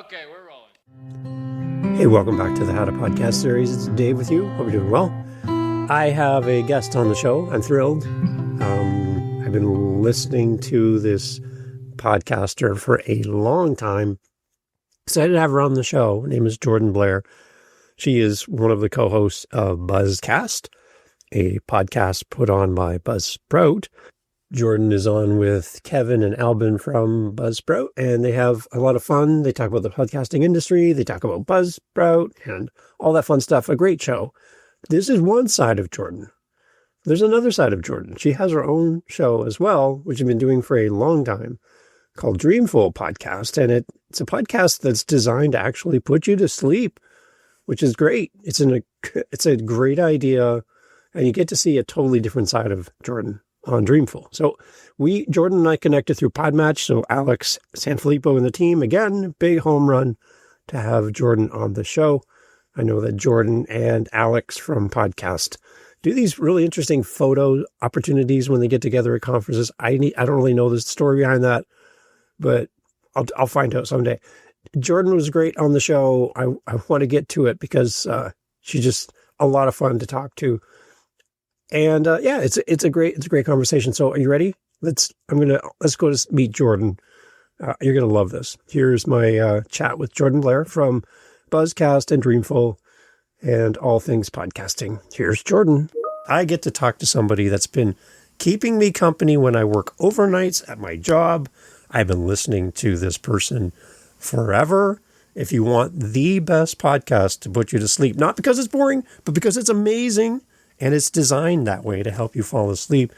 Okay, we're rolling. Hey, welcome back to the How to Podcast series. It's Dave with you. Hope you're doing well. I have a guest on the show. I'm thrilled. I've been listening to this podcaster for a long time. Excited to have her on the show. Her name is Jordan Blair. She is one of the co-hosts of Buzzcast, a podcast put on by Buzzsprout. Jordan is on with Kevin and Albin from Buzzsprout, and they have a lot of fun. They talk about the podcasting industry. They talk about Buzzsprout and all that fun stuff. A great show. This is one side of Jordan. There's another side of Jordan. She has her own show as well, which she's been doing for a long time, called Dreamful Podcast. And it's a podcast that's designed to actually put you to sleep, which is great. It's a great idea, and you get to see a totally different side of Jordan on Dreamful. So Jordan and I connected through PodMatch. So Alex Sanfilippo and the team, again, big home run to have Jordan on the show. I know that Jordan and Alex from Podcast do these really interesting photo opportunities when they get together at conferences. I don't really know the story behind that, but I'll find out someday. Jordan was great on the show. I want to get to it because she's just a lot of fun to talk to. And it's a great conversation. So are you ready? Let's go to meet Jordan. You're going to love this. Here's my chat with Jordan Blair from Buzzcast and Dreamful and all things podcasting. Here's Jordan. I get to talk to somebody that's been keeping me company when I work overnights at my job. I've been listening to this person forever. If you want the best podcast to put you to sleep, not because it's boring, but because it's amazing. And it's designed that way to help you fall asleep.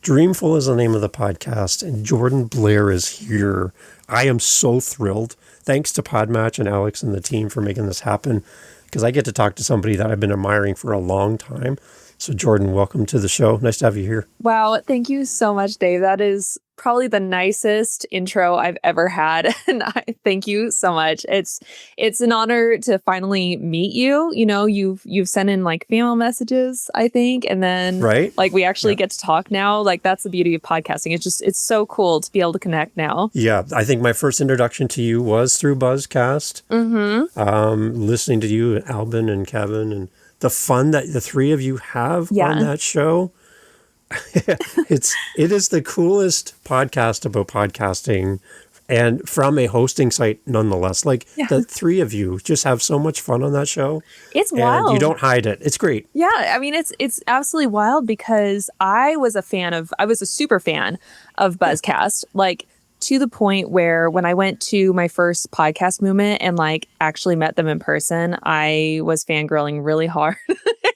Dreamful is the name of the podcast, and Jordan Blair is here. I am so thrilled. Thanks to PodMatch and Alex and the team for making this happen, because I get to talk to somebody that I've been admiring for a long time. So Jordan, welcome to the show. Nice to have you here. Wow. Thank you so much, Dave. That is probably the nicest intro I've ever had. And I thank you so much. It's an honor to finally meet you. You know, you've sent in like female messages, I think. And then like we actually get to talk now. Like that's the beauty of podcasting. It's so cool to be able to connect now. Yeah. I think my first introduction to you was through Buzzcast. Listening to you, Albin and Kevin, and the fun that the three of you have on that show. It is the coolest podcast about podcasting, and from a hosting site nonetheless. Like the three of you just have so much fun on that show. It's wild. You don't hide it. It's great. Yeah, I mean it's absolutely wild because I was a super fan of Buzzcast, like to the point where when I went to my first podcast movement and like actually met them in person, I was fangirling really hard.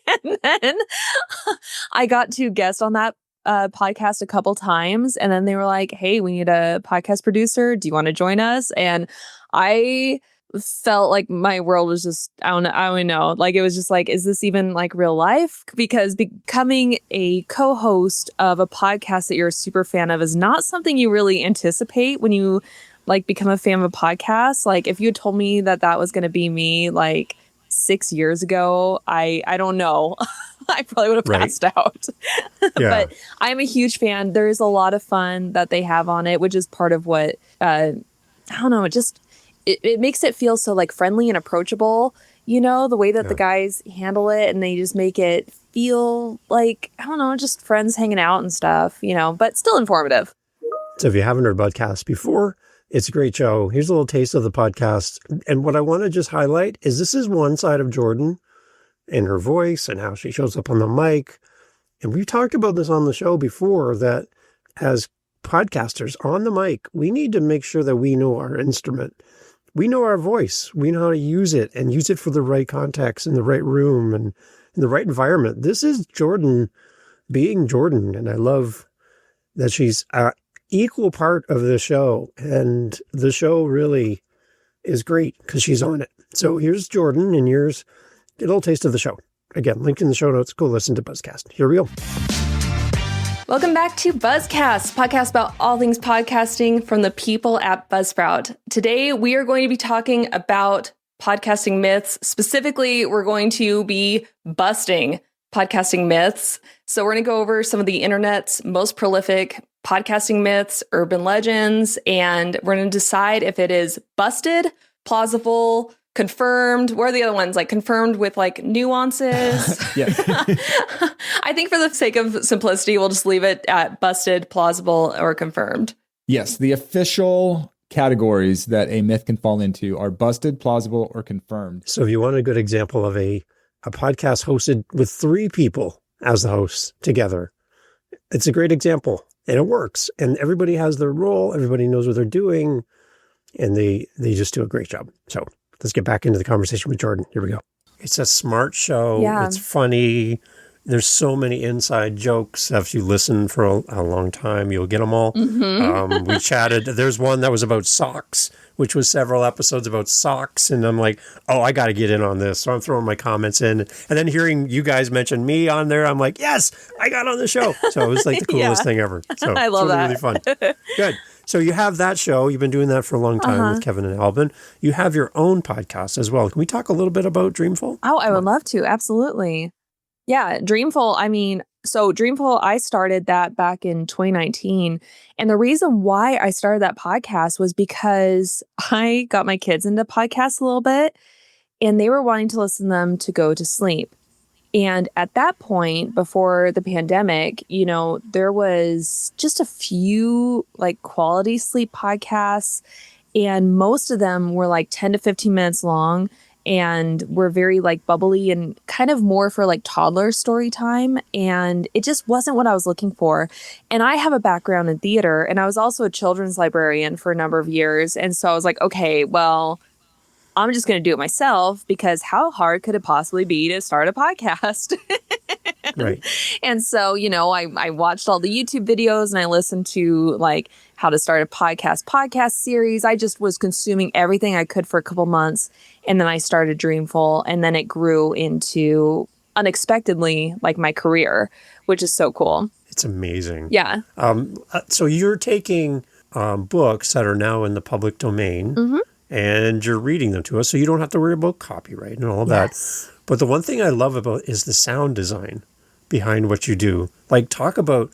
And then I got to guest on that podcast a couple times. And then they were like, hey, we need a podcast producer. Do you want to join us? And I felt like my world was just, I don't know. Like, it was just like, is this even like real life? Because becoming a co-host of a podcast that you're a super fan of is not something you really anticipate when you like become a fan of a podcast. Like if you had told me that was going to be me like 6 years ago, I don't know. I probably would have passed out. But I'm a huge fan. There's a lot of fun that they have on it, which is part of what, I don't know, it makes it feel so like friendly and approachable, you know, the way that the guys handle it, and they just make it feel like, I don't know, just friends hanging out and stuff, you know, but still informative. So if you haven't heard Buzzcast before, it's a great show. Here's a little taste of the podcast. And what I want to just highlight is this is one side of Jordan and her voice and how she shows up on the mic. And we've talked about this on the show before, that as podcasters on the mic, we need to make sure that we know our instrument. We know our voice. We know how to use it and use it for the right context in the right room and in the right environment. This is Jordan being Jordan. And I love that she's equal part of the show. And the show really is great because she's on it. So here's Jordan, and here's a little taste of the show. Again, link in the show notes. Go listen to Buzzcast. Here we go. Welcome back to Buzzcast, podcast about all things podcasting from the people at Buzzsprout. Today, we are going to be talking about podcasting myths. Specifically, we're going to be busting podcasting myths. So we're going to go over some of the internet's most prolific podcasting myths, urban legends, and we're going to decide if it is busted plausible, confirmed. What are the other ones? Like confirmed with like nuances. Yes. I think for the sake of simplicity, we'll just leave it at busted, plausible, or confirmed. Yes. The official categories that a myth can fall into are busted, plausible, or confirmed. So if you want a good example of a podcast hosted with 3 people as the hosts together, it's a great example and it works. And everybody has their role. Everybody knows what they're doing and they just do a great job. So let's get back into the conversation with Jordan. Here we go. It's a smart show. Yeah. It's funny. There's so many inside jokes. If you listen for a long time, you'll get them all. Mm-hmm. We chatted. There's one that was about socks, which was several episodes about socks. And I'm like, oh, I got to get in on this. So I'm throwing my comments in. And then hearing you guys mention me on there, I'm like, yes, I got on the show. So it was like the coolest thing ever. So I love it's really, that. really fun. Good. So you have that show. You've been doing that for a long time with Kevin and Albin. You have your own podcast as well. Can we talk a little bit about Dreamful? Oh, I would love to. Absolutely. Yeah, Dreamful. So Dreamful, I started that back in 2019. And the reason why I started that podcast was because I got my kids into podcasts a little bit and they were wanting to listen to them to go to sleep. And at that point, before the pandemic, there was just a few like quality sleep podcasts, and most of them were like 10 to 15 minutes long and were very like bubbly and kind of more for like toddler story time. And it just wasn't what I was looking for. And I have a background in theater and I was also a children's librarian for a number of years. And so I was like, okay, well, I'm just going to do it myself because how hard could it possibly be to start a podcast? Right. And so, I watched all the YouTube videos and I listened to like how to start a podcast series. I just was consuming everything I could for a couple months. And then I started Dreamful and then it grew into unexpectedly like my career, which is so cool. It's amazing. Yeah. So you're taking books that are now in the public domain and you're reading them to us. So you don't have to worry about copyright and all that. But the one thing I love about is the sound design behind what you do. Like talk about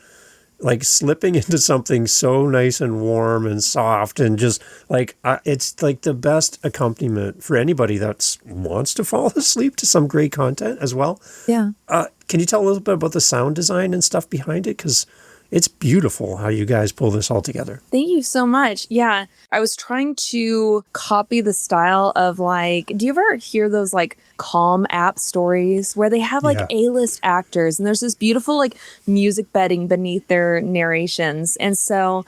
like slipping into something so nice and warm and soft and just like it's like the best accompaniment for anybody that wants to fall asleep to some great content as well. Yeah. Can you tell a little bit about the sound design and stuff behind it? Because it's beautiful how you guys pull this all together. Thank you so much. Yeah. I was trying to copy the style of like, do you ever hear those like Calm app stories where they have like A-list actors and there's this beautiful like music bedding beneath their narrations. And so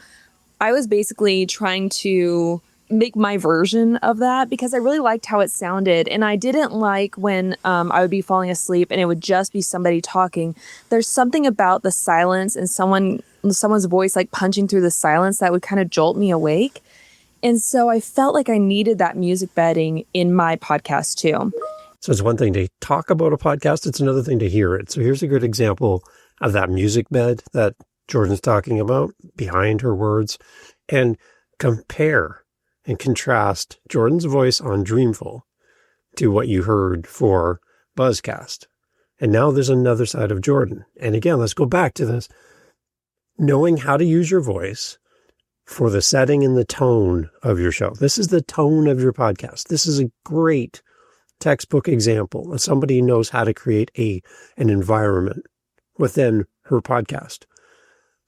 I was basically trying to make my version of that because I really liked how it sounded. And I didn't like when I would be falling asleep and it would just be somebody talking. There's something about the silence and someone's voice like punching through the silence that would kind of jolt me awake. And so I felt like I needed that music bedding in my podcast too. So it's one thing to talk about a podcast. It's another thing to hear it. So here's a good example of that music bed that Jordan's talking about behind her words, and compare and contrast Jordan's voice on Dreamful to what you heard for Buzzcast. And now there's another side of Jordan. And again, let's go back to this. Knowing how to use your voice for the setting and the tone of your show. This is the tone of your podcast. This is a great textbook example of somebody who knows how to create an environment within her podcast.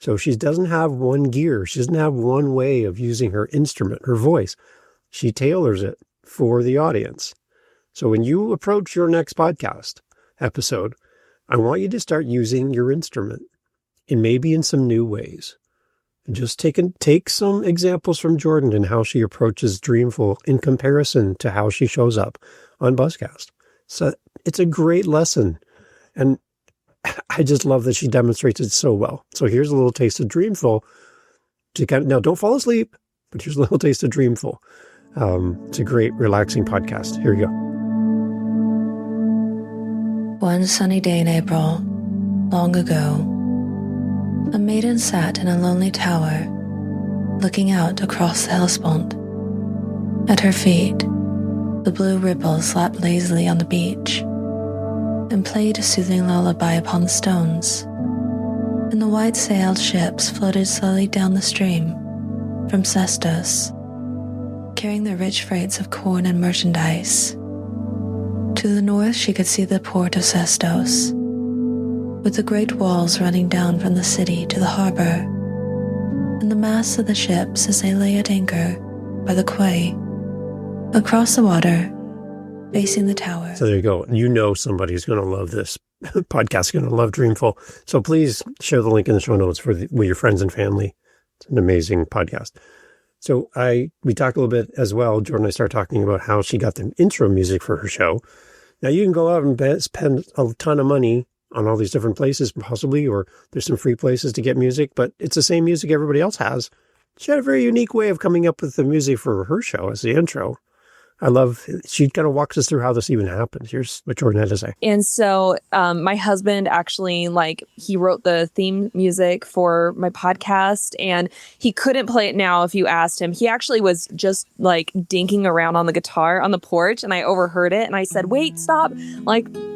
So she doesn't have one gear. She doesn't have one way of using her instrument, her voice. She tailors it for the audience. So when you approach your next podcast episode, I want you to start using your instrument and maybe in some new ways. And just take some examples from Jordan and how she approaches Dreamful in comparison to how she shows up on Buzzcast. So it's a great lesson. And I just love that she demonstrates it so well. So here's a little taste of Dreamful. Now, don't fall asleep, but here's a little taste of Dreamful. It's a great, relaxing podcast. Here you go. One sunny day in April, long ago, a maiden sat in a lonely tower, looking out across the Hellespont. At her feet, the blue ripples slapped lazily on the beach and played a soothing lullaby upon the stones, and the white-sailed ships floated slowly down the stream from Sestos, carrying the rich freights of corn and merchandise. To the north, she could see the port of Sestos, with the great walls running down from the city to the harbor, and the masts of the ships as they lay at anchor by the quay. Across the water, facing the tower. So there you go. You know somebody's going to love this podcast, going to love Dreamful. So please share the link in the show notes with your friends and family. It's an amazing podcast. So we talked a little bit as well. Jordan and I started talking about how she got the intro music for her show. Now you can go out and spend a ton of money on all these different places possibly, or there's some free places to get music, but it's the same music everybody else has. She had a very unique way of coming up with the music for her show as the intro. She kind of walks us through how this even happened. Here's what Jordan had to say. And so my husband actually, he wrote the theme music for my podcast, and he couldn't play it now if you asked him. He actually was just dinking around on the guitar on the porch, and I overheard it, and I said, wait, stop.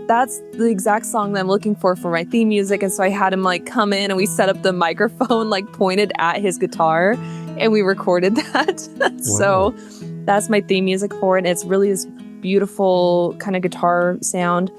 That's the exact song that I'm looking for my theme music. And so I had him come in, and we set up the microphone pointed at his guitar, and we recorded that. Wow. So that's my theme music for it. It's really this beautiful kind of guitar sound.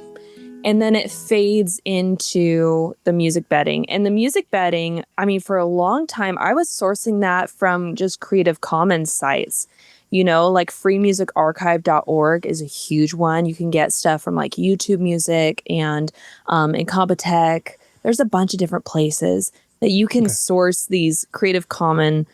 And then it fades into the music bedding. And the music bedding, for a long time, I was sourcing that from just Creative Commons sites. freemusicarchive.org is a huge one. You can get stuff from YouTube Music and Incompetech. There's a bunch of different places that you can source these Creative Commons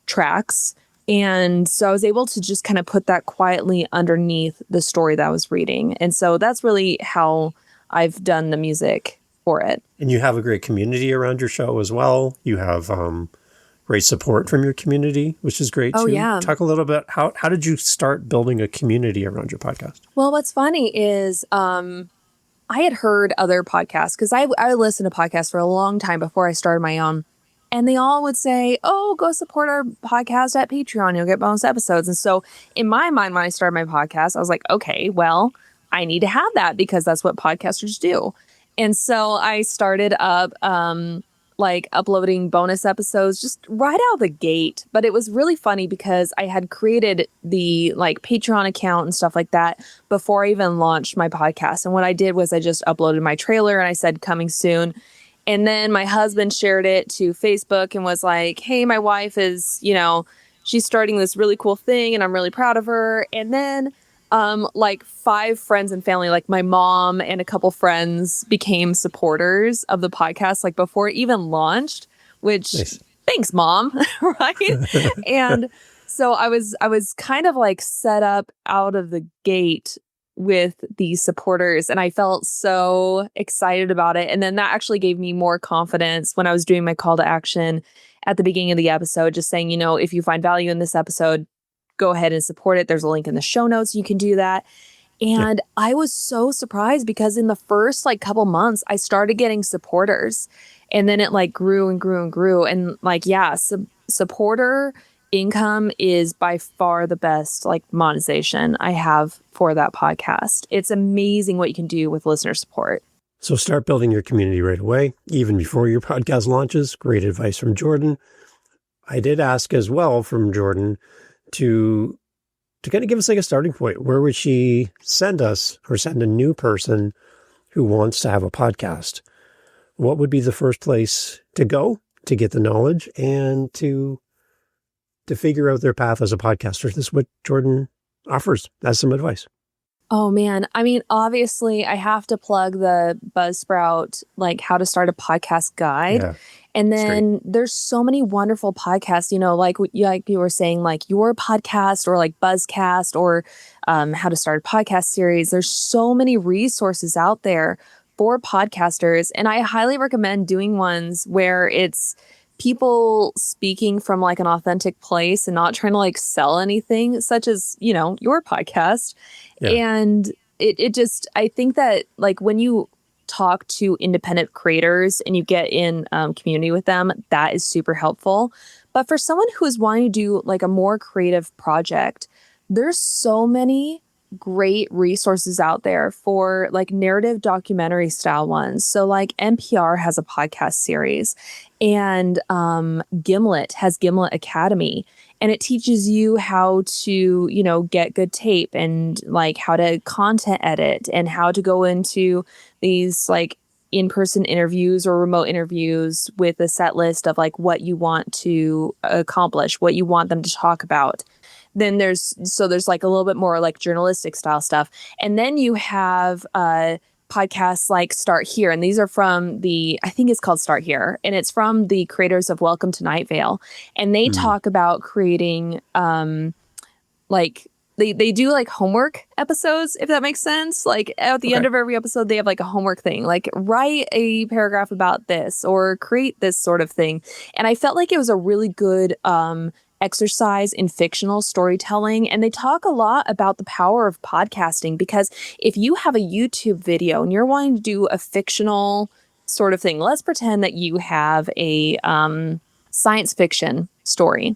tracks. And so I was able to just kind of put that quietly underneath the story that I was reading. And so that's really how I've done the music for it. And you have a great community around your show as well. You have great support from your community, which is great too. Oh, yeah. Talk a little bit, how did you start building a community around your podcast? Well, what's funny is I had heard other podcasts, because I listened to podcasts for a long time before I started my own. And they all would say, oh, go support our podcast at Patreon. You'll get bonus episodes. And so in my mind, when I started my podcast, I was like, okay, well, I need to have that because that's what podcasters do. And so I started up uploading bonus episodes just right out of the gate. But it was really funny because I had created the Patreon account and stuff like that before I even launched my podcast. And what I did was I just uploaded my trailer and I said coming soon. And then my husband shared it to Facebook and was like, hey, my wife is, she's starting this really cool thing and I'm really proud of her. And then 5 friends and family, my mom and a couple friends, became supporters of the podcast before it even launched, which Nice. Thanks, Mom. Right. And so I was kind of set up out of the gate with these supporters, and I felt so excited about it. And then that actually gave me more confidence when I was doing my call to action at the beginning of the episode, just saying, if you find value in this episode, go ahead and support it. There's a link in the show notes. You can do that. And I was so surprised because in the first couple months, I started getting supporters, and then it grew and grew and grew. And supporter income is by far the best monetization I have for that podcast. It's amazing what you can do with listener support. So start building your community right away, even before your podcast launches. Great advice from Jordan. I did ask as well from Jordan to kind of give us a starting point. Where would she send us, or send a new person who wants to have a podcast? What would be the first place to go to get the knowledge and to figure out their path as a podcaster? This is what Jordan offers as some advice. Oh, man. Obviously, I have to plug the Buzzsprout, how to start a podcast guide. Yeah, and then there's so many wonderful podcasts, like you were saying, your podcast or Buzzcast or how to start a podcast series. There's so many resources out there for podcasters. And I highly recommend doing ones where it's people speaking from an authentic place and not trying to sell anything, such as, your podcast. Yeah. And it just, I think that when you talk to independent creators and you get in community with them, that is super helpful. But for someone who is wanting to do a more creative project, there's so many great resources out there for like narrative documentary style ones. So like NPR has a podcast series, and Gimlet has Gimlet Academy, and it teaches you how to, you know, get good tape and like how to content edit and how to go into these like in-person interviews or remote interviews with a set list of like what you want to accomplish, what you want them to talk about. Then there's like a little bit more like journalistic style stuff. And then you have podcasts like Start Here. And these are from I think it's called Start Here. And it's from the creators of Welcome to Night Vale. And they talk about creating like they do like homework episodes, if that makes sense. Like at the end of every episode, they have like a homework thing, like write a paragraph about this or create this sort of thing. And I felt like it was a really good exercise in fictional storytelling. And they talk a lot about the power of podcasting, because if you have a YouTube video and you're wanting to do a fictional sort of thing, let's pretend that you have a science fiction story.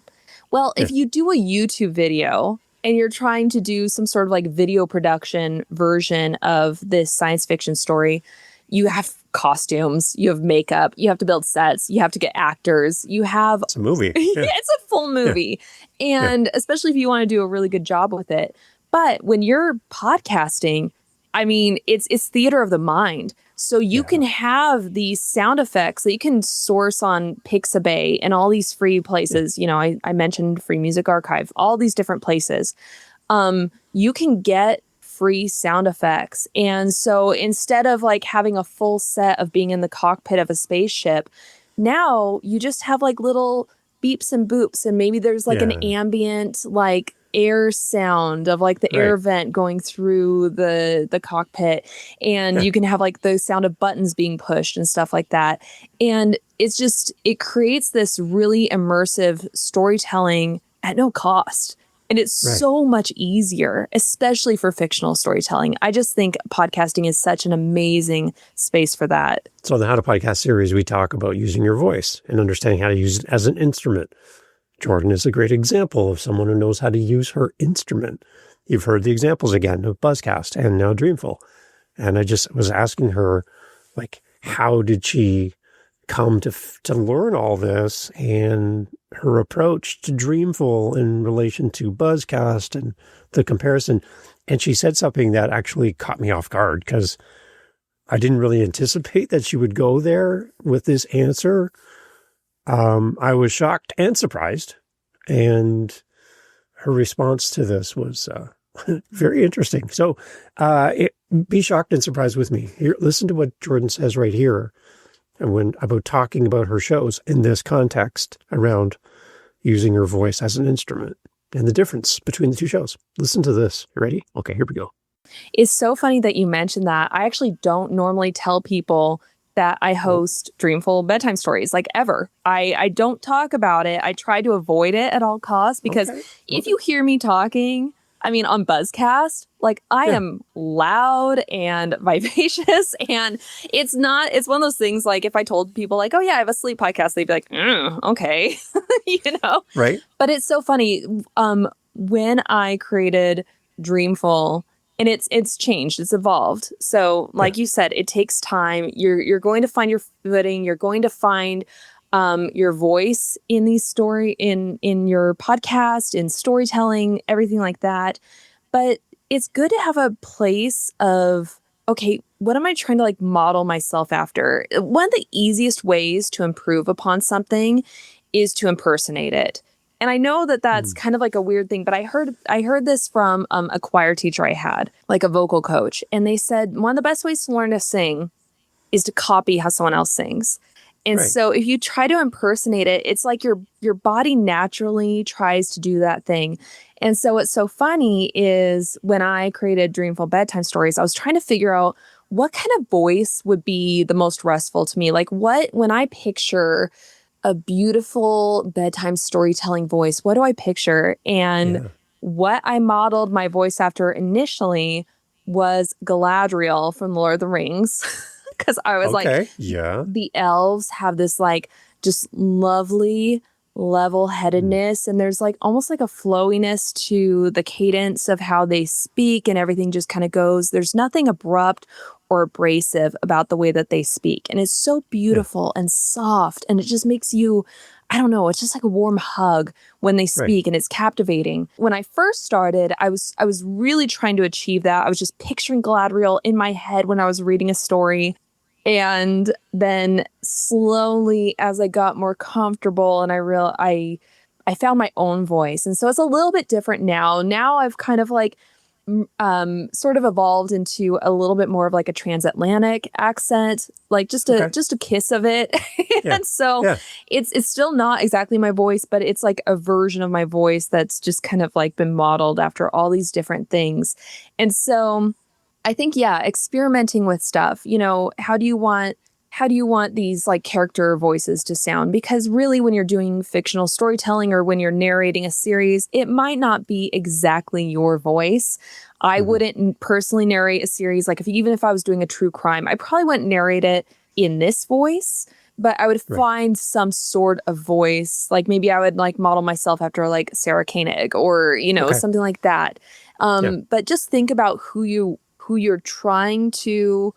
Well, if you do a YouTube video and you're trying to do some sort of like video production version of this science fiction story, you have costumes, you have makeup, you have to build sets, you have to get actors, you have... It's a movie. Yeah, it's a full movie. Yeah. And especially if you want to do a really good job with it. But when you're podcasting, I mean, it's theater of the mind. So you can have these sound effects that you can source on Pixabay and all these free places. You know, I mentioned Free Music Archive, all these different places. You can get free sound effects. And so instead of like having a full set of being in the cockpit of a spaceship, now you just have like little beeps and boops. And maybe there's like an ambient like air sound of like the air vent going through the cockpit, and you can have like the sound of buttons being pushed and stuff like that. And it creates this really immersive storytelling at no cost. And it's so much easier, especially for fictional storytelling. I just think podcasting is such an amazing space for that. So in the How to Podcast series, we talk about using your voice and understanding how to use it as an instrument. Jordan is a great example of someone who knows how to use her instrument. You've heard the examples again of Buzzcast and now Dreamful. And I just was asking her, like, how did she come to learn all this, and her approach to Dreamful in relation to Buzzcast and the comparison. And she said something that actually caught me off guard, because I didn't really anticipate that she would go there with this answer. I was shocked and surprised, and her response to this was very interesting. So be shocked and surprised with me. Here, listen to what Jordan says right here, and about talking about her shows in this context around using her voice as an instrument and the difference between the two shows. Listen to this. You ready? Okay, here we go. It's so funny that you mentioned that. I actually don't normally tell people that I host Dreamful Bedtime Stories, like ever. I don't talk about it. I try to avoid it at all costs, because if you hear me talking, I mean, on Buzzcast, like I am loud and vivacious, and it's one of those things, like if I told people like, oh yeah, I have a sleep podcast, they'd be like, okay, you know? Right. But it's so funny. When I created Dreamful, and it's changed, it's evolved. So like you said, it takes time. You're going to find your footing. You're going to find your voice in in your podcast, in storytelling, everything like that. But it's good to have a place of, okay, what am I trying to like model myself after? One of the easiest ways to improve upon something is to impersonate it. And I know that that's kind of like a weird thing, but I heard this from a choir teacher I had, like a vocal coach. And they said one of the best ways to learn to sing is to copy how someone else sings. And so if you try to impersonate it, it's like your body naturally tries to do that thing. And so what's so funny is when I created Dreamful Bedtime Stories, I was trying to figure out what kind of voice would be the most restful to me. Like when I picture a beautiful bedtime storytelling voice, what do I picture? And what I modeled my voice after initially was Galadriel from Lord of the Rings. Because I was like, the elves have this like just lovely level-headedness, and there's like almost like a flowiness to the cadence of how they speak, and everything just kind of goes. There's nothing abrupt or abrasive about the way that they speak, and it's so beautiful and soft, and it just makes you, I don't know, it's just like a warm hug when they speak, and it's captivating. When I first started, I was really trying to achieve that. I was just picturing Galadriel in my head when I was reading a story. And then slowly, as I got more comfortable and I found my own voice. And so it's a little bit different now. Now I've kind of like sort of evolved into a little bit more of like a transatlantic accent, like just a kiss of it. And so it's still not exactly my voice, but it's like a version of my voice that's just kind of like been modeled after all these different things. And so I think, experimenting with stuff, you know, how do you want these like character voices to sound? Because really when you're doing fictional storytelling or when you're narrating a series, it might not be exactly your voice. I wouldn't personally narrate a series. Like even if I was doing a true crime, I probably wouldn't narrate it in this voice, but I would find some sort of voice. Like maybe I would like model myself after like Sarah Koenig or, you know, something like that. But just think about who you're trying to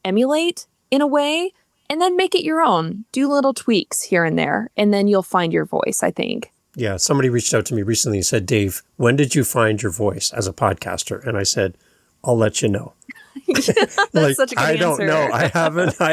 emulate in a way, and then make it your own. Do little tweaks here and there, and then you'll find your voice, I think. Yeah, somebody reached out to me recently and said, Dave, when did you find your voice as a podcaster? And I said, I'll let you know. That's like, such a good I don't answer. know. I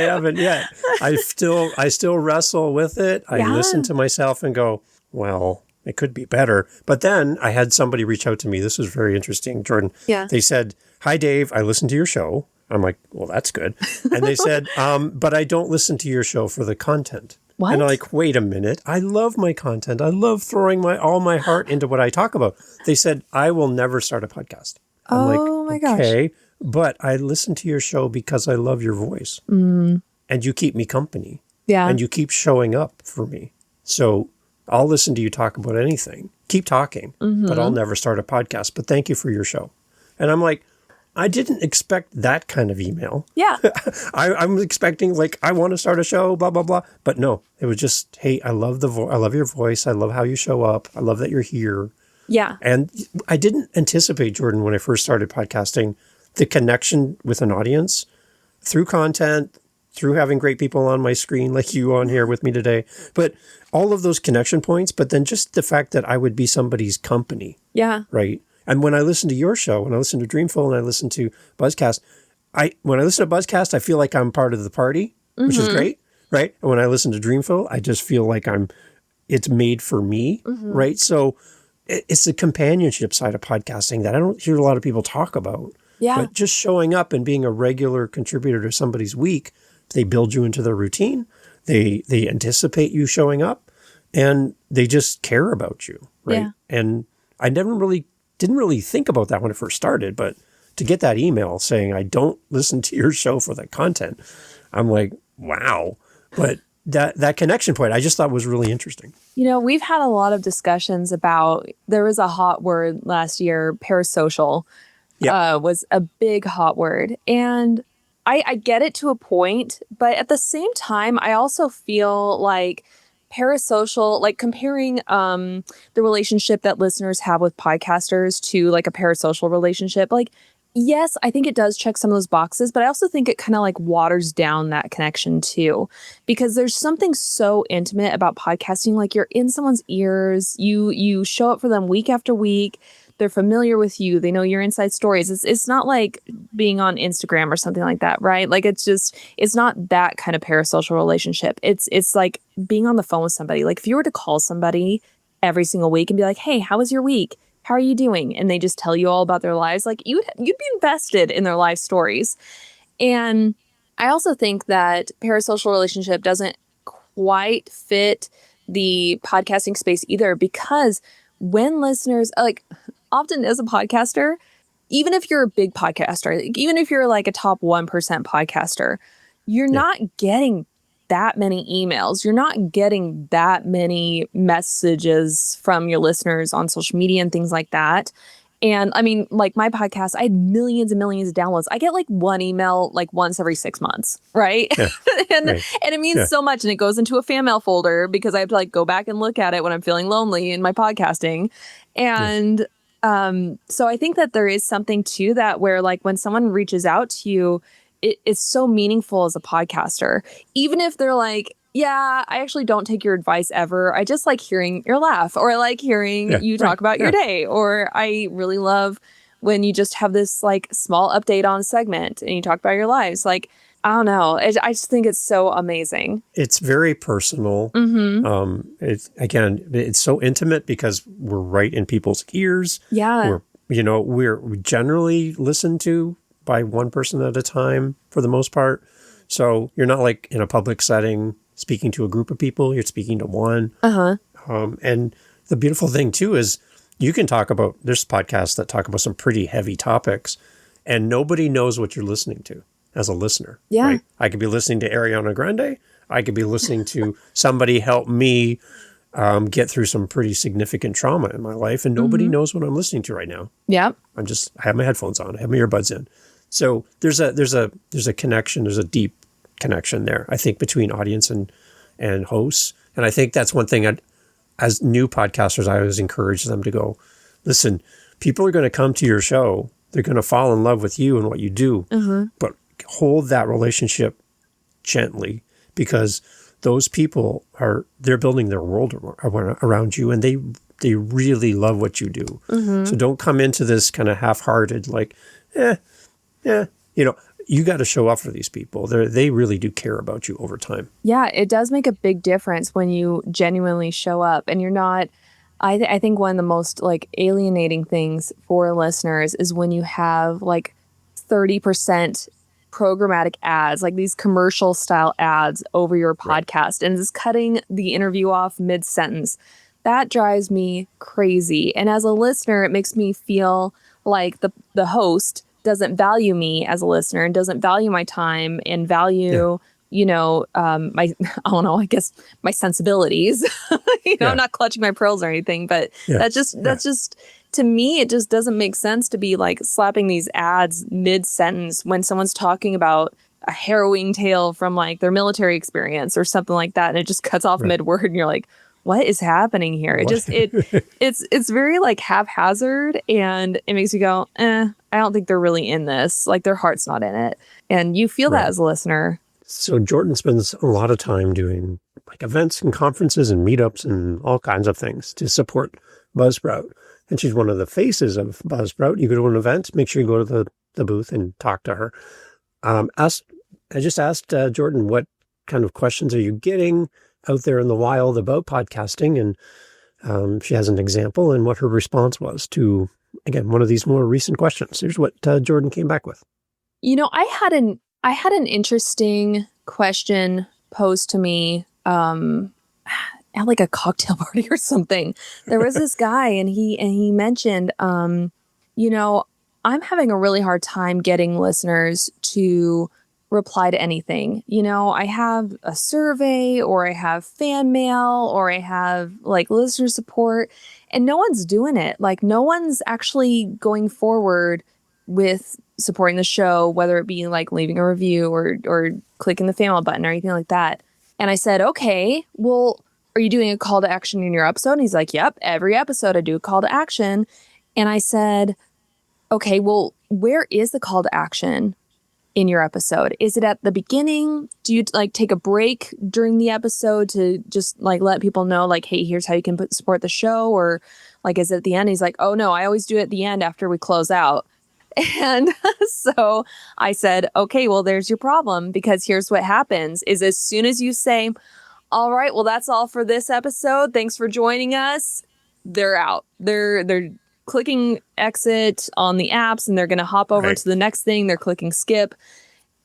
haven't yet. I still wrestle with it. I listen to myself and go, well, it could be better. But then I had somebody reach out to me. This was very interesting, Jordan. Yeah. They said, hi, Dave, I listened to your show. I'm like, well, that's good. And they said, but I don't listen to your show for the content. What? And I'm like, wait a minute. I love my content. I love throwing all my heart into what I talk about. They said, I will never start a podcast. I'm my gosh. Okay, but I listen to your show because I love your voice. And you keep me company. Yeah. And you keep showing up for me. So I'll listen to you talk about anything. Keep talking, but I'll never start a podcast. But thank you for your show. And I'm like, I didn't expect that kind of email. Yeah. I'm expecting like, I want to start a show, blah, blah, blah. But no, it was just, hey, I love I love your voice. I love how you show up. I love that you're here. Yeah. And I didn't anticipate, Jordan, when I first started podcasting, the connection with an audience through content, through having great people on my screen like you on here with me today. But all of those connection points, but then just the fact that I would be somebody's company. Yeah. Right. And when I listen to your show, when I listen to Dreamful and I listen to Buzzcast, when I listen to Buzzcast, I feel like I'm part of the party, which is great. Right. And when I listen to Dreamful, I just feel like it's made for me. Right. So it's the companionship side of podcasting that I don't hear a lot of people talk about. Yeah. But just showing up and being a regular contributor to somebody's week, they build you into their routine. They anticipate you showing up, and they just care about you. Right. Yeah. And I didn't really think about that when it first started, but to get that email saying I don't listen to your show for the content, I'm like, wow. But that connection point, I just thought was really interesting. You know, we've had a lot of discussions about, there was a hot word last year, parasocial was a big hot word. And I get it to a point, but at the same time, I also feel like parasocial, like comparing the relationship that listeners have with podcasters to like a parasocial relationship, like, yes, I think it does check some of those boxes, but I also think it kind of like waters down that connection too, because there's something so intimate about podcasting. Like you're in someone's ears, you show up for them week after week. They're familiar with you. They know your inside stories. It's not like being on Instagram or something like that, right? Like it's not that kind of parasocial relationship. It's like being on the phone with somebody. Like if you were to call somebody every single week and be like, hey, how was your week? How are you doing? And they just tell you all about their lives. Like you'd be invested in their life stories. And I also think that parasocial relationship doesn't quite fit the podcasting space either, because when listeners, like often as a podcaster, even if you're a big podcaster, even if you're like a top 1% podcaster, you're not getting that many emails. You're not getting that many messages from your listeners on social media and things like that. And I mean, like my podcast, I had millions and millions of downloads. I get like one email like once every 6 months, right? Yeah. and Right. and it means so much. And it goes into a fan mail folder because I have to like go back and look at it when I'm feeling lonely in my podcasting. And so I think that there is something to that where like when someone reaches out to you, it's so meaningful as a podcaster, even if they're like, yeah, I actually don't take your advice ever. I just like hearing your laugh, or I like hearing you talk about your day, or I really love when you just have this like small update on a segment and you talk about your lives. Like, I don't know. I just think it's so amazing. It's very personal. It's so intimate because we're right in people's ears. Yeah. We generally listened to by one person at a time for the most part. So you're not like in a public setting speaking to a group of people, you're speaking to one. And the beautiful thing too is you can talk about, there's podcasts that talk about some pretty heavy topics and nobody knows what you're listening to as a listener. Yeah. Right? I could be listening to Ariana Grande. I could be listening to somebody help me get through some pretty significant trauma in my life, and nobody knows what I'm listening to right now. Yeah. I have my headphones on, I have my earbuds in. So there's a connection, there's a deep connection there, I think, between audience and hosts. And I think that's one thing as new podcasters, I always encourage them to go, listen, people are going to come to your show. They're going to fall in love with you and what you do, but hold that relationship gently, because those people they're building their world around you, and they really love what you do. So don't come into this kind of half-hearted, like, you got to show up for these people. They really do care about you over time. Yeah, it does make a big difference when you genuinely show up and you're not. I think one of the most like alienating things for listeners is when you have like 30% programmatic ads, like these commercial style ads over your podcast, and just cutting the interview off mid-sentence. That drives me crazy. And as a listener, it makes me feel like the host doesn't value me as a listener and doesn't value my time and value, my, I don't know, I guess my sensibilities. I'm not clutching my pearls or anything, but that's just, to me, it just doesn't make sense to be like slapping these ads mid-sentence when someone's talking about a harrowing tale from like their military experience or something like that. And it just cuts off mid-word and you're like, what is happening here? It's very like haphazard, and it makes you go, I don't think they're really in this. Like their heart's not in it. And you feel that as a listener. So Jordan spends a lot of time doing like events and conferences and meetups and all kinds of things to support Buzzsprout. And she's one of the faces of Buzzsprout. You go to an event, make sure you go to the booth and talk to her. I just asked Jordan, what kind of questions are you getting out there in the wild about podcasting? And she has an example and what her response was to, again, one of these more recent questions. Here's what Jordan came back with. I had an interesting question posed to me at like a cocktail party or something. There was this guy and he mentioned, I'm having a really hard time getting listeners to reply to anything. I have a survey, or I have fan mail, or I have like listener support, and no one's doing it. Like no one's actually going forward with supporting the show, whether it be like leaving a review or clicking the fan mail button or anything like that. And I said, okay, well, are you doing a call to action in your episode? And he's like, yep, every episode I do a call to action. And I said, okay, well, where is the call to action in your episode? Is it at the beginning? Do you like take a break during the episode to just like let people know like, hey, here's how you can support the show? Or like, is it at the end? He's like, oh no, I always do it at the end after we close out. And so I said, okay, well, there's your problem, because here's what happens is as soon as you say, all right, well, that's all for this episode, thanks for joining us, they're out. They're clicking exit on the apps and they're going to hop over to the next thing. They're clicking skip.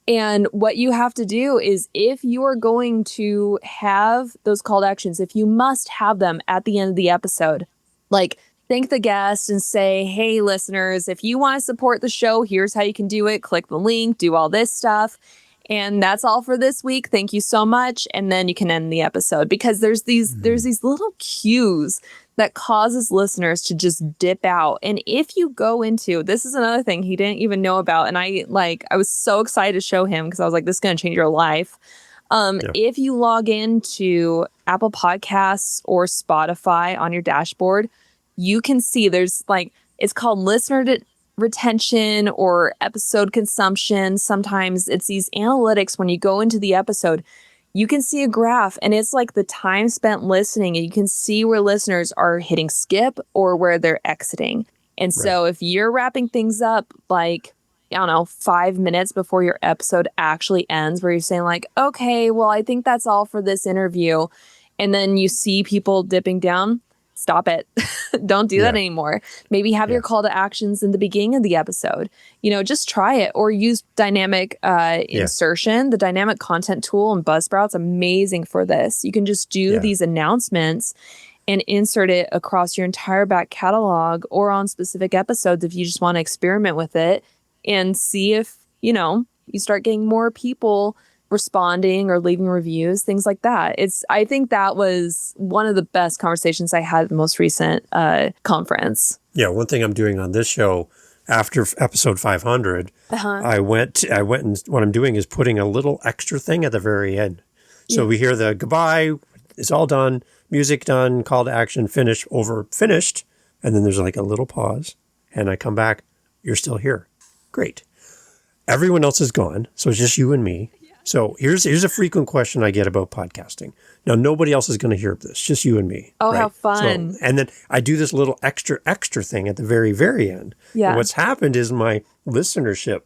And what you have to do is, if you are going to have those call to actions, if you must have them at the end of the episode, like thank the guest and say, hey, listeners, if you want to support the show, here's how you can do it. Click the link, do all this stuff. And that's all for this week. Thank you so much. And then you can end the episode, because there's these little cues that causes listeners to just dip out. And if you go into, this is another thing he didn't even know about. And I was so excited to show him because I was like, this is going to change your life. If you log into Apple Podcasts or Spotify on your dashboard, you can see there's like, it's called retention or episode consumption. Sometimes it's these analytics when you go into the episode. You can see a graph and it's like the time spent listening, and you can see where listeners are hitting skip or where they're exiting. And so if you're wrapping things up like, I don't know, 5 minutes before your episode actually ends, where you're saying like, okay, well, I think that's all for this interview. And then you see people dipping down, stop it. Don't do that anymore. Maybe have your call to actions in the beginning of the episode. Just try it, or use dynamic insertion. The dynamic content tool in Buzzsprout's amazing for this. You can just do these announcements and insert it across your entire back catalog or on specific episodes if you just want to experiment with it and see if, you start getting more people responding or leaving reviews, things like that. I think that was one of the best conversations I had at the most recent conference. Yeah, one thing I'm doing on this show after episode 500, I went and what I'm doing is putting a little extra thing at the very end. So we hear the goodbye, it's all done, music done, call to action, finished, and then there's like a little pause, and I come back, you're still here. Great. Everyone else is gone, so it's just you and me. So here's a frequent question I get about podcasting. Now, nobody else is going to hear this, just you and me. Oh, right? How fun. So, and then I do this little extra thing at the very, very end. Yeah. And what's happened is my listenership,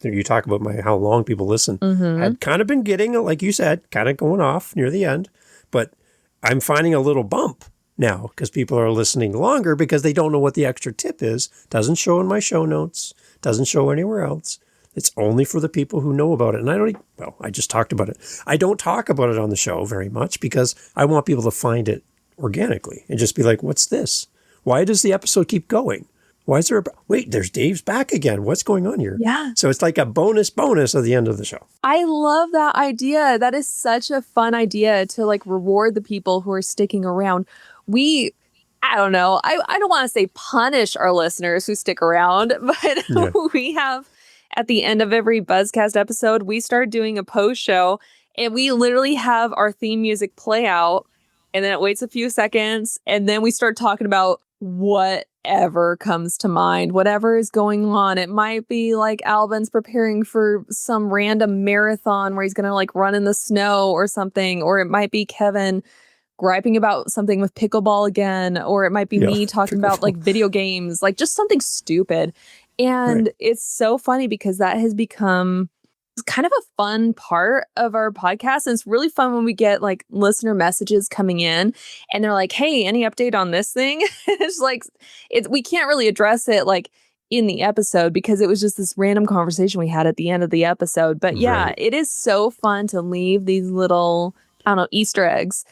you talk about how long people listen, had kind of been getting, like you said, kind of going off near the end. But I'm finding a little bump now because people are listening longer because they don't know what the extra tip is. Doesn't show in my show notes, doesn't show anywhere else. It's only for the people who know about it. And I just talked about it. I don't talk about it on the show very much because I want people to find it organically and just be like, what's this? Why does the episode keep going? Why is there wait, there's Dave's back again. What's going on here? Yeah. So it's like a bonus at the end of the show. I love that idea. That is such a fun idea to like reward the people who are sticking around. I don't know. I don't want to say punish our listeners who stick around, but we have, at the end of every Buzzcast episode, we start doing a post show and we literally have our theme music play out, and then it waits a few seconds, and then we start talking about whatever comes to mind, whatever is going on. It might be like Albin's preparing for some random marathon where he's going to like run in the snow or something, or it might be Kevin griping about something with pickleball again, or it might be me talking about like video games, like just something stupid. And it's so funny because that has become kind of a fun part of our podcast. And it's really fun when we get like listener messages coming in and they're like, hey, any update on this thing? It's like, we can't really address it like in the episode because it was just this random conversation we had at the end of the episode. But it is so fun to leave these little, I don't know, Easter eggs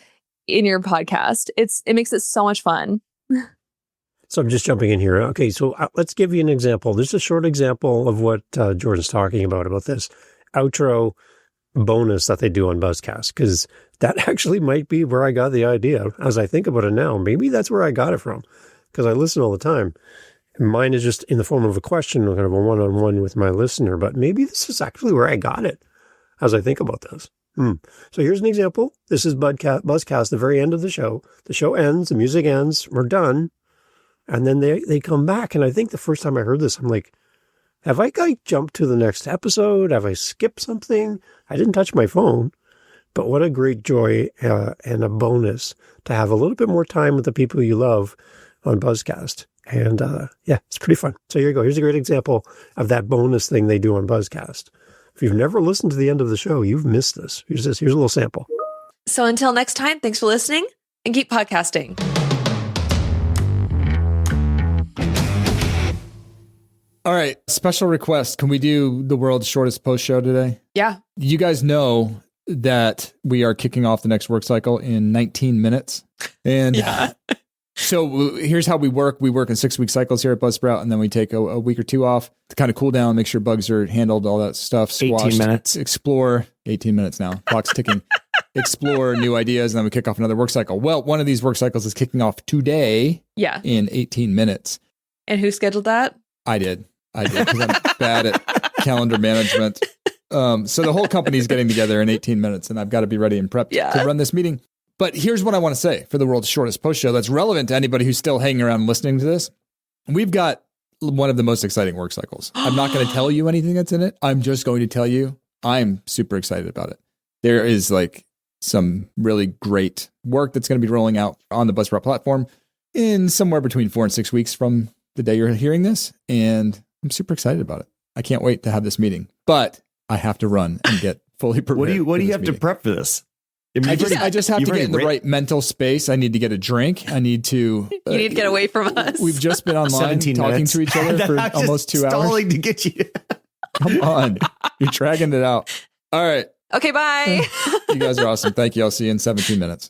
in your podcast. It makes it so much fun. So I'm just jumping in here. Okay, so let's give you an example. This is a short example of what Jordan's talking about this outro bonus that they do on Buzzcast, because that actually might be where I got the idea. As I think about it now, maybe that's where I got it from, because I listen all the time. And mine is just in the form of a question, kind of a one-on-one with my listener, but maybe this is actually where I got it as I think about this. So here's an example. This is Buzzcast, the very end of the show. The show ends, the music ends, we're done. And then they come back. And I think the first time I heard this, I'm like, have I jumped to the next episode? Have I skipped something? I didn't touch my phone. But what a great joy and a bonus to have a little bit more time with the people you love on Buzzcast. And it's pretty fun. So here you go. Here's a great example of that bonus thing they do on Buzzcast. If you've never listened to the end of the show, you've missed this. Here's a little sample. So until next time, thanks for listening and keep podcasting. All right. Special request. Can we do the world's shortest post show today? Yeah. You guys know that we are kicking off the next work cycle in 19 minutes. And so here's how we work. We work in 6-week cycles here at Buzzsprout, and then we take a week or two off to kind of cool down, make sure bugs are handled, all that stuff. Squashed, 18 minutes. Explore. 18 minutes now. Clock's ticking. explore new ideas, and then we kick off another work cycle. Well, one of these work cycles is kicking off today in 18 minutes. And who scheduled that? I did because I'm bad at calendar management. So the whole company is getting together in 18 minutes, and I've got to be ready and prepped to run this meeting. But here's what I want to say for the world's shortest post show that's relevant to anybody who's still hanging around listening to this. We've got one of the most exciting work cycles. I'm not going to tell you anything that's in it. I'm just going to tell you I'm super excited about it. There is like some really great work that's going to be rolling out on the Buzzsprout platform in somewhere between 4 and 6 weeks from the day you're hearing this. And I'm super excited about it. I can't wait to have this meeting, but I have to run and get fully prepared. What do you have to prep for this? I just have to get in the right mental space. I need to get a drink. I need to... you need to get away from us. We've just been online talking to each other for almost 2 hours. Stalling to get you. Come on. You're dragging it out. All right. Okay, bye. You guys are awesome. Thank you. I'll see you in 17 minutes.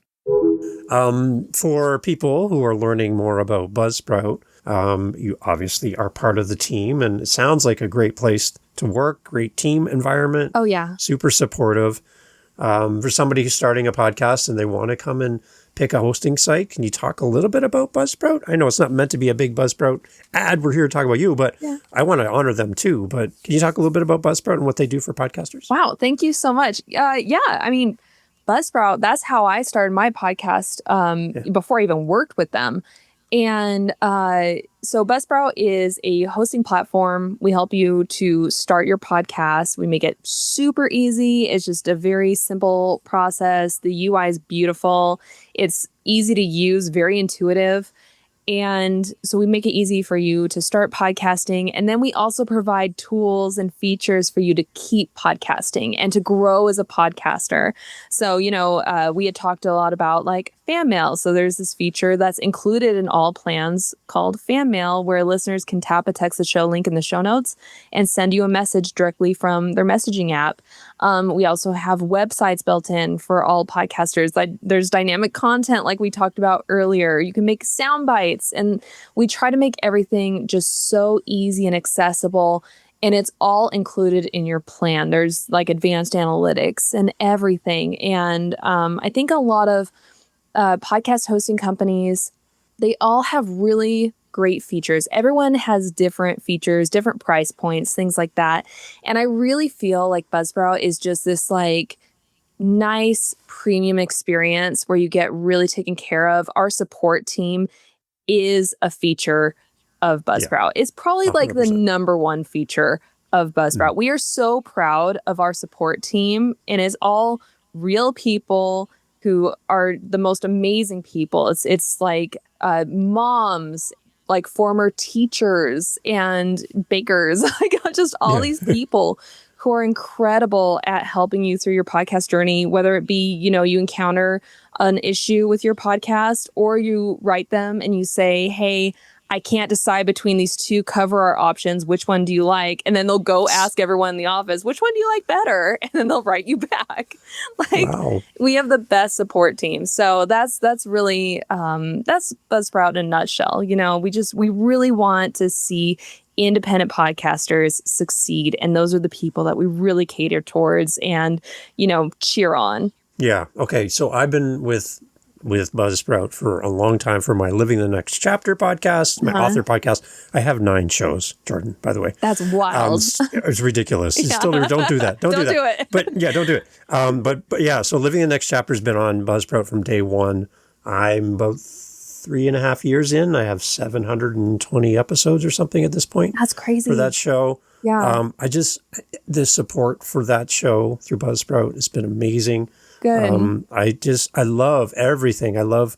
For people who are learning more about Buzzsprout, you obviously are part of the team, and it sounds like a great place to work, great team environment. Oh, yeah. Super supportive. For somebody who's starting a podcast and they want to come and pick a hosting site, can you talk a little bit about Buzzsprout? I know it's not meant to be a big Buzzsprout ad. We're here to talk about you, but I want to honor them too. But can you talk a little bit about Buzzsprout and what they do for podcasters? Wow. Thank you so much. I mean, Buzzsprout, that's how I started my podcast before I even worked with them. And so Buzzsprout is a hosting platform. We help you to start your podcast. We make it super easy. It's just a very simple process. The UI is beautiful. It's easy to use, very intuitive. And so we make it easy for you to start podcasting. And then we also provide tools and features for you to keep podcasting and to grow as a podcaster. So, we had talked a lot about like fan mail. So there's this feature that's included in all plans called fan mail, where listeners can tap a text to show link in the show notes and send you a message directly from their messaging app. We also have websites built in for all podcasters. There's dynamic content like we talked about earlier. You can make sound bites, and we try to make everything just so easy and accessible. And it's all included in your plan. There's like advanced analytics and everything. And I think a lot of podcast hosting companies, they all have really great features. Everyone has different features, different price points, things like that. And I really feel like Buzzsprout is just this like nice premium experience where you get really taken care of. Our support team is a feature of Buzzsprout. It's probably 100%. Like the number one feature of Buzzsprout. We are so proud of our support team, and it's all real people who are the most amazing people. It's like moms, like former teachers and bakers, like just all these people who are incredible at helping you through your podcast journey, whether it be, you encounter an issue with your podcast, or you write them and you say, hey, I can't decide between these two cover art options. Which one do you like? And then they'll go ask everyone in the office, which one do you like better? And then they'll write you back. We have the best support team. So that's really, that's Buzzsprout in a nutshell. We really want to see independent podcasters succeed. And those are the people that we really cater towards and, cheer on. Yeah. Okay. So I've been with Buzzsprout for a long time for my Living the Next Chapter podcast, my author podcast. I have 9 shows, Jordan, by the way. That's wild. It's ridiculous. Don't do that. Don't do it. But yeah, don't do it. But yeah, so Living the Next Chapter has been on Buzzsprout from day one. I'm about 3.5 years in. I have 720 episodes or something at this point. That's crazy. For that show. Yeah. The support for that show through Buzzsprout has been amazing. Good. I love everything. I love,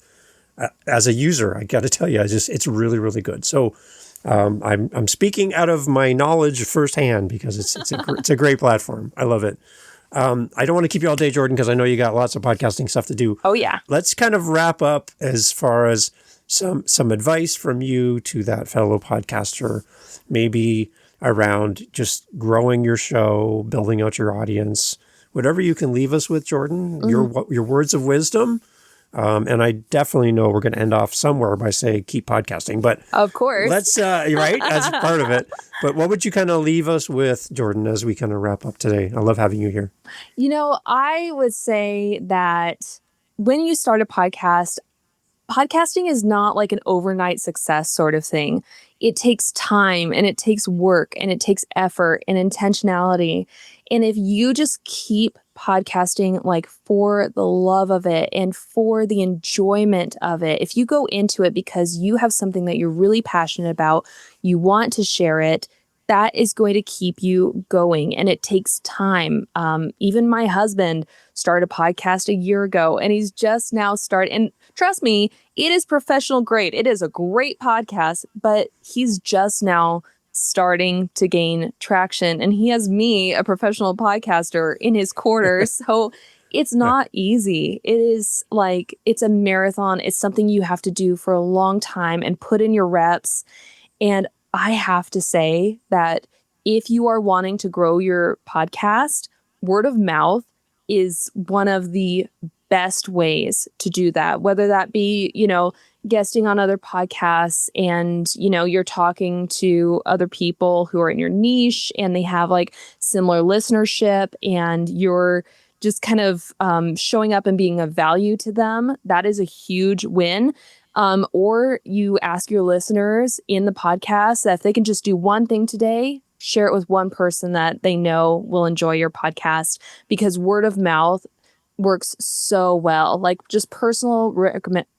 as a user, I got to tell you, it's really, really good. So, I'm speaking out of my knowledge firsthand because it's a great platform. I love it. I don't want to keep you all day, Jordan, because I know you got lots of podcasting stuff to do. Oh yeah. Let's kind of wrap up as far as some advice from you to that fellow podcaster, maybe around just growing your show, building out your audience. Whatever you can leave us with, Jordan, your words of wisdom, And I definitely know we're going to end off somewhere by saying keep podcasting. But of course, let's, right, as part of it. But what would you kind of leave us with, Jordan, as we kind of wrap up today? I love having you here. I would say that when you start a podcast, podcasting is not like an overnight success sort of thing. It takes time and it takes work and it takes effort and intentionality. And if you just keep podcasting like for the love of it and for the enjoyment of it, if you go into it because you have something that you're really passionate about, you want to share it, that is going to keep you going. And it takes time. Even my husband started a podcast a year ago and he's just now started. And trust me, it is professional grade. It is a great podcast, but he's just now starting to gain traction. And he has me, a professional podcaster, in his corner. So it's not easy. It is like, it's a marathon. It's something you have to do for a long time and put in your reps. And I have to say that if you are wanting to grow your podcast, word of mouth is one of the best ways to do that, whether that be, guesting on other podcasts and, you're talking to other people who are in your niche and they have like similar listenership and you're just kind of showing up and being of value to them. That is a huge win. Or you ask your listeners in the podcast that if they can just do one thing today, share it with one person that they know will enjoy your podcast, because word of mouth works so well. Like just personal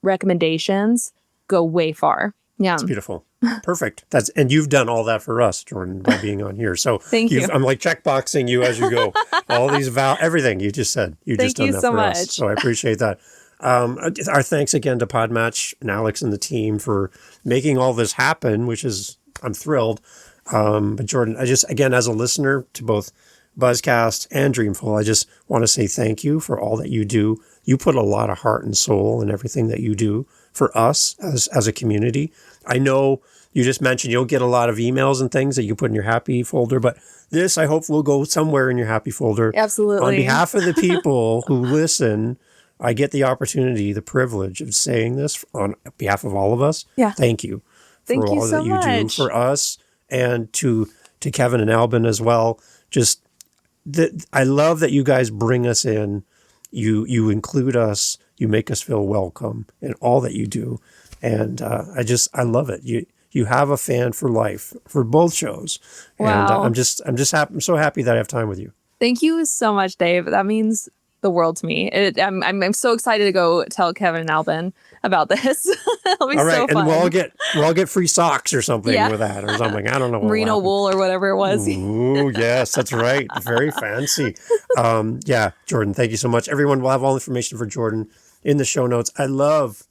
recommendations go way far. Yeah. It's beautiful. Perfect. And you've done all that for us, Jordan, by being on here. So thank you. I'm like checkboxing you as you go. All these everything you just said. You've just done that for us. So I appreciate that. Our thanks again to PodMatch and Alex and the team for making all this happen, I'm thrilled. But Jordan, again, as a listener to both Buzzcast and Dreamful, I just want to say thank you for all that you do. You put a lot of heart and soul in everything that you do for us as a community. I know you just mentioned you'll get a lot of emails and things that you put in your happy folder, but this I hope will go somewhere in your happy folder. Absolutely. On behalf of the people who listen, I get the opportunity, the privilege of saying this on behalf of all of us. Yeah. Thank you for all that you do for us, and to Kevin and Albin as well. I love that you guys bring us in. You include us. You make us feel welcome in all that you do. And I love it. You have a fan for life for both shows. Wow. And I'm so happy that I have time with you. Thank you so much, Dave. That means the world to me. I'm so excited to go tell Kevin and Albin about this. It'll be all right, so fun. And we'll all get free socks or something with that or something. I don't know. Merino wool or whatever it was. Ooh, yes, that's right. Very fancy. Jordan, thank you so much. Everyone will have all information for Jordan in the show notes. I love.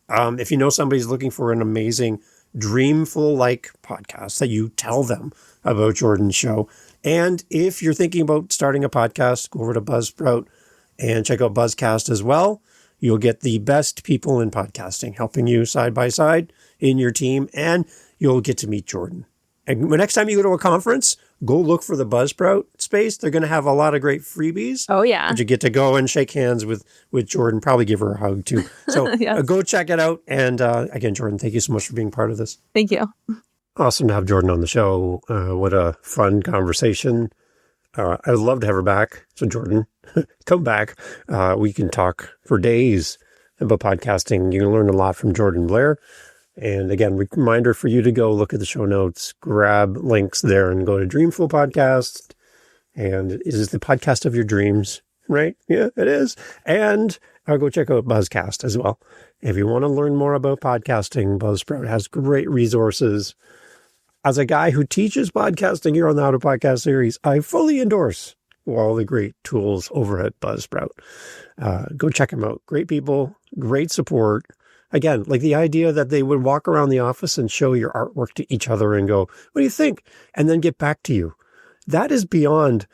If you know somebody's looking for an amazing Dreamful-like podcast, that you tell them about Jordan's show. And if you're thinking about starting a podcast, go over to Buzzsprout and check out Buzzcast as well. You'll get the best people in podcasting helping you side by side in your team, and you'll get to meet Jordan. And the next time you go to a conference, go look for the Buzzsprout space. They're going to have a lot of great freebies. Oh, yeah. But you get to go and shake hands with Jordan, probably give her a hug too. So Yes. Go check it out. And again, Jordan, thank you so much for being part of this. Thank you. Awesome to have Jordan on the show. What a fun conversation. I would love to have her back. So Jordan, come back. We can talk for days about podcasting. You can learn a lot from Jordan Blair. And again, reminder for you to go look at the show notes, grab links there and go to Dreamful Podcast. And it is the podcast of your dreams, right? Yeah, it is. And I'll go check out Buzzcast as well. If you want to learn more about podcasting, Buzzsprout has great resources. As a guy who teaches podcasting here on the How to Podcast series, I fully endorse all the great tools over at Buzzsprout. Go check them out. Great people, great support. Again, like the idea that they would walk around the office and show your artwork to each other and go, what do you think? And then get back to you. That is beyond,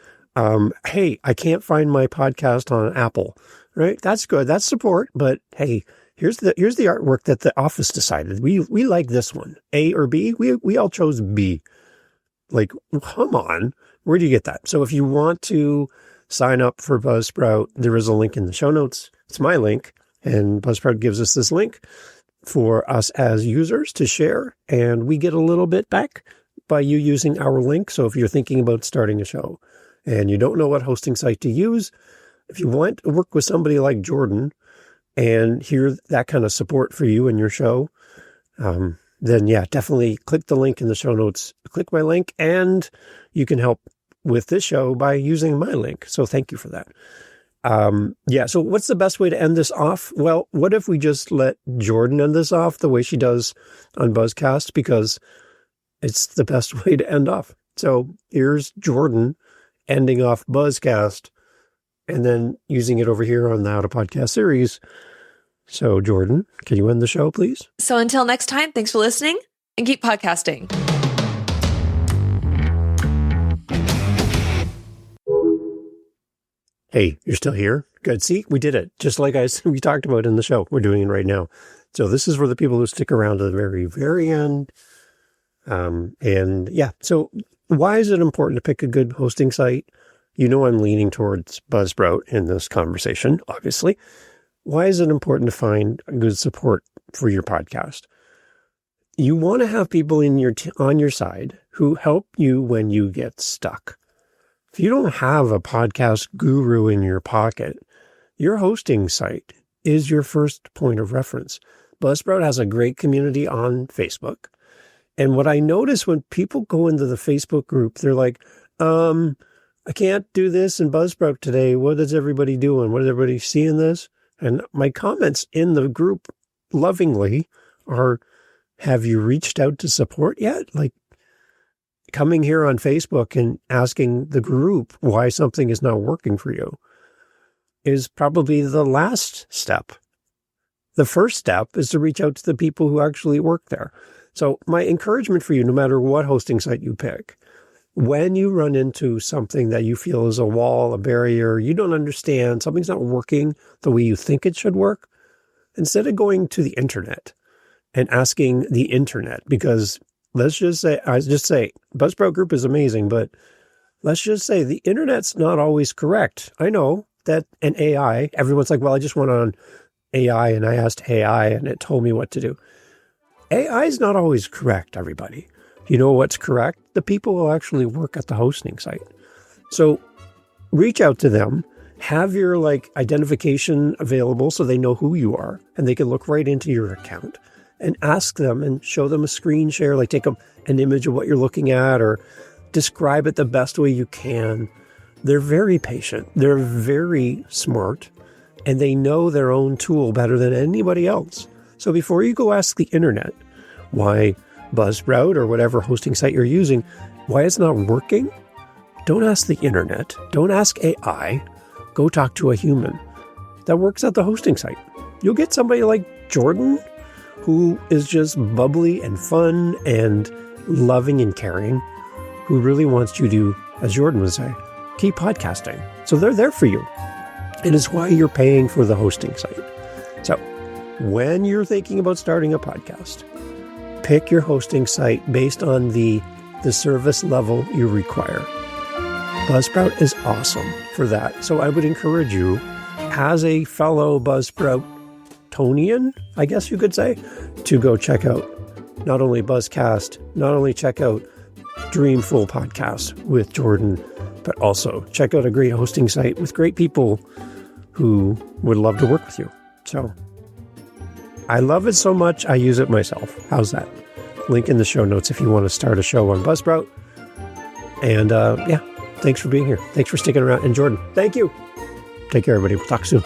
hey, I can't find my podcast on Apple, right? That's good. That's support. But hey, here's the artwork that the office decided. We like this one, A or B. We all chose B. Like, come on. Where do you get that? So if you want to sign up for Buzzsprout, there is a link in the show notes. It's my link. And Buzzsprout gives us this link for us as users to share, and we get a little bit back by you using our link. So if you're thinking about starting a show and you don't know what hosting site to use, if you want to work with somebody like Jordan and hear that kind of support for you and your show, then yeah, definitely click the link in the show notes. Click my link, and you can help with this show by using my link. So thank you for that. So what's the best way to end this off? Well, what if we just let Jordan end this off the way she does on Buzzcast, because it's the best way to end off. So here's Jordan ending off Buzzcast and then using it over here on the How to Podcast series. So Jordan, can you end the show, please? So until next time, thanks for listening and keep podcasting. Hey, you're still here? Good. See, we did it. Just like we talked about in the show. We're doing it right now. So this is for the people who stick around to the very, very end. So why is it important to pick a good hosting site? You know, I'm leaning towards Buzzsprout in this conversation, obviously. Why is it important to find good support for your podcast? You want to have people on your side who help you when you get stuck. If you don't have a podcast guru in your pocket, your hosting site is your first point of reference. Buzzsprout has a great community on Facebook. And what I notice when people go into the Facebook group, they're like, I can't do this in Buzzsprout today. What is everybody doing? What is everybody seeing this? And my comments in the group lovingly are, have you reached out to support yet? Like, coming here on Facebook and asking the group why something is not working for you is probably the last step. The first step is to reach out to the people who actually work there. So my encouragement for you, no matter what hosting site you pick, when you run into something that you feel is a wall, a barrier, you don't understand, something's not working the way you think it should work, instead of going to the internet and asking the internet, because let's just say, Buzzsprout group is amazing, but let's just say the internet's not always correct. I know that an AI, everyone's like, well, I just went on AI and I asked AI and it told me what to do. AI is not always correct, everybody. You know what's correct? The people who actually work at the hosting site. So reach out to them, have your identification available so they know who you are and they can look right into your account. And ask them and show them a screen share, like take an image of what you're looking at or describe it the best way you can. They're very patient. They're very smart, and they know their own tool better than anybody else. So before you go ask the internet why Buzzsprout or whatever hosting site you're using, why it's not working, don't ask the internet. Don't ask AI. Go talk to a human that works at the hosting site. You'll get somebody like Jordan, who is just bubbly and fun and loving and caring, who really wants you to, as Jordan would say, keep podcasting. So they're there for you. And it's why you're paying for the hosting site. So when you're thinking about starting a podcast, pick your hosting site based on the service level you require. Buzzsprout is awesome for that. So I would encourage you, as a fellow Buzzsprout Tonian, I guess you could say, to go check out not only Buzzcast, not only check out Dreamful Podcast with Jordan, but also check out a great hosting site with great people who would love to work with you. So I love it so much, I use it myself. How's that? Link in the show notes if you want to start a show on Buzzsprout. And thanks for being here. Thanks for sticking around. And Jordan, thank you. Take care, everybody. We'll talk soon.